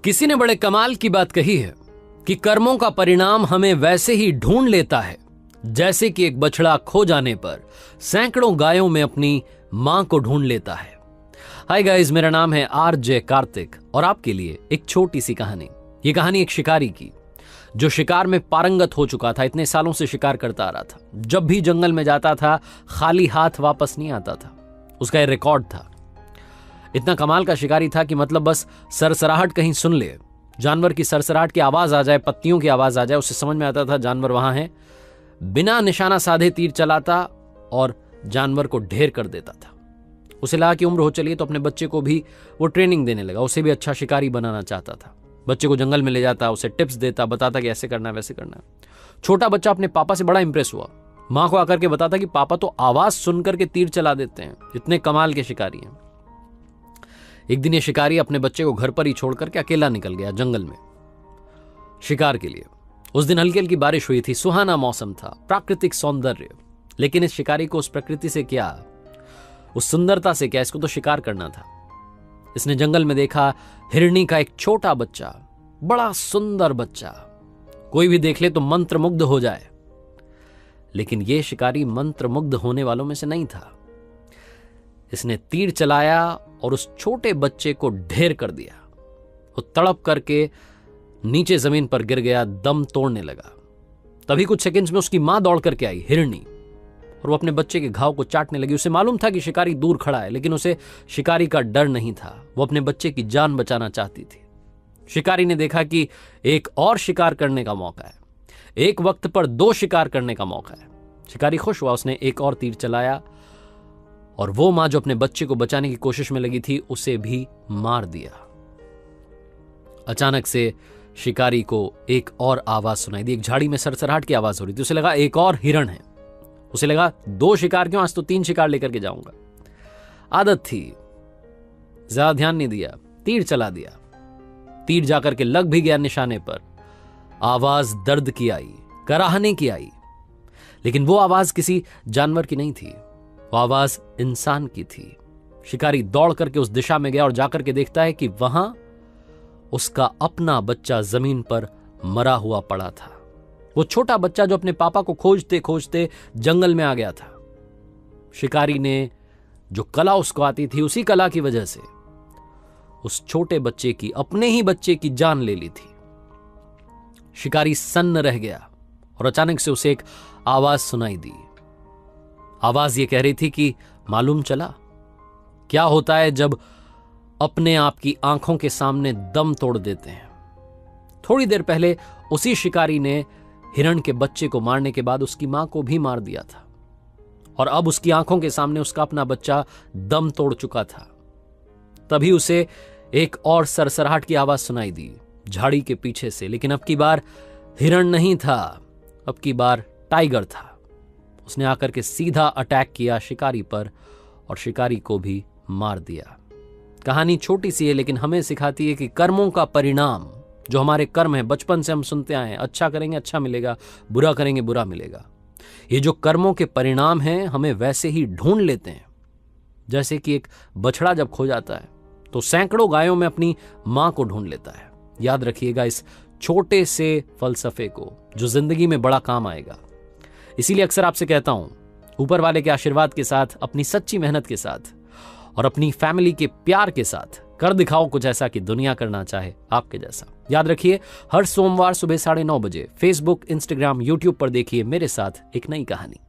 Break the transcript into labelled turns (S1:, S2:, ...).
S1: किसी ने बड़े कमाल की बात कही है कि कर्मों का परिणाम हमें वैसे ही ढूंढ लेता है जैसे कि एक बछड़ा खो जाने पर सैकड़ों गायों में अपनी मां को ढूंढ लेता है। हाय गाइस, मेरा नाम है आरजे कार्तिक और आपके लिए एक छोटी सी कहानी। ये कहानी एक शिकारी की जो शिकार में पारंगत हो चुका था। इतने सालों से शिकार करता आ रहा था। जब भी जंगल में जाता था खाली हाथ वापस नहीं आता था। उसका ये रिकॉर्ड था। इतना कमाल का शिकारी था कि मतलब बस सरसराहट कहीं सुन ले, जानवर की सरसराहट की आवाज आ जाए, पत्तियों की आवाज आ जाए, उसे समझ में आता था जानवर वहां है। बिना निशाना साधे तीर चलाता और जानवर को ढेर कर देता था। उसे लगा कि उम्र हो चली तो अपने बच्चे को भी वो ट्रेनिंग देने लगा। उसे भी अच्छा शिकारी बनाना चाहता था। बच्चे को जंगल में ले जाता, उसे टिप्स देता, बताता कि ऐसे करना है वैसे करना है। छोटा बच्चा अपने पापा से बड़ा इंप्रेस हुआ। मां को आकर के बताता कि पापा तो आवाज सुनकर के तीर चला देते हैं, इतने कमाल के शिकारी हैं। एक दिन ये शिकारी अपने बच्चे को घर पर ही छोड़ करके अकेला निकल गया जंगल में शिकार के लिए। उस दिन हल्की हल्की बारिश हुई थी, सुहाना मौसम था, प्राकृतिक सौंदर्य। लेकिन इस शिकारी को उस प्रकृति से क्या, उस सुंदरता से क्या, इसको तो शिकार करना था। इसने जंगल में देखा हिरनी का एक छोटा बच्चा, बड़ा सुंदर बच्चा, कोई भी देख ले तो मंत्रमुग्ध हो जाए। लेकिन यह शिकारी मंत्रमुग्ध होने वालों में से नहीं था। इसने तीर चलाया और उस छोटे बच्चे को ढेर कर दिया। वो तड़प करके नीचे जमीन पर गिर गया, दम तोड़ने लगा। तभी कुछ सेकंड्स में उसकी मां दौड़ करके आई, हिरनी, और वो अपने बच्चे के घाव को चाटने लगी। उसे मालूम था कि शिकारी दूर खड़ा है, लेकिन उसे शिकारी का डर नहीं था। वो अपने बच्चे की जान बचाना चाहती थी। शिकारी ने देखा कि एक और शिकार करने का मौका है, एक वक्त पर 2 शिकार करने का मौका है। शिकारी खुश हुआ। उसने एक और तीर चलाया और वो मां जो अपने बच्चे को बचाने की कोशिश में लगी थी उसे भी मार दिया। अचानक से शिकारी को एक और आवाज सुनाई दी। एक झाड़ी में सरसराहट की आवाज हो रही थी। उसे लगा एक और हिरण है। उसे लगा 2 शिकार क्यों, आज तो 3 शिकार लेकर के जाऊंगा। आदत थी, ज्यादा ध्यान नहीं दिया, तीर चला दिया। तीर जाकर के लग भी गया निशाने पर। आवाज दर्द की आई, कराहने की आई, लेकिन वो आवाज किसी जानवर की नहीं थी, वो आवाज इंसान की थी। शिकारी दौड़ करके उस दिशा में गया और जाकर के देखता है कि वहां उसका अपना बच्चा जमीन पर मरा हुआ पड़ा था। वो छोटा बच्चा जो अपने पापा को खोजते खोजते जंगल में आ गया था। शिकारी ने जो कला उसको आती थी, उसी कला की वजह से उस छोटे बच्चे की, अपने ही बच्चे की जान ले ली थी। शिकारी सन्न रह गया और अचानक से उसे एक आवाज सुनाई दी। आवाज ये कह रही थी कि मालूम चला क्या होता है जब अपने आप की आंखों के सामने दम तोड़ देते हैं। थोड़ी देर पहले उसी शिकारी ने हिरण के बच्चे को मारने के बाद उसकी मां को भी मार दिया था, और अब उसकी आंखों के सामने उसका अपना बच्चा दम तोड़ चुका था। तभी उसे एक और सरसराहट की आवाज सुनाई दी झाड़ी के पीछे से। लेकिन अब की बार हिरण नहीं था, अब की बार टाइगर था। उसने आकर के सीधा अटैक किया शिकारी पर और शिकारी को भी मार दिया। कहानी छोटी सी है, लेकिन हमें सिखाती है कि कर्मों का परिणाम, जो हमारे कर्म है, बचपन से हम सुनते आए हैं, अच्छा करेंगे अच्छा मिलेगा, बुरा करेंगे बुरा मिलेगा। ये जो कर्मों के परिणाम हैं हमें वैसे ही ढूंढ लेते हैं जैसे कि एक बछड़ा जब खो जाता है तो सैकड़ों गायों में अपनी मां को ढूंढ लेता है। याद रखिएगा इस छोटे से फलसफे को, जो जिंदगी में बड़ा काम आएगा। इसीलिए अक्सर आपसे कहता हूं, ऊपर वाले के आशीर्वाद के साथ, अपनी सच्ची मेहनत के साथ और अपनी फैमिली के प्यार के साथ कर दिखाओ कुछ ऐसा कि दुनिया करना चाहे आपके जैसा। याद रखिए, हर सोमवार सुबह 9:30 बजे फेसबुक, इंस्टाग्राम, यूट्यूब पर देखिए मेरे साथ एक नई कहानी।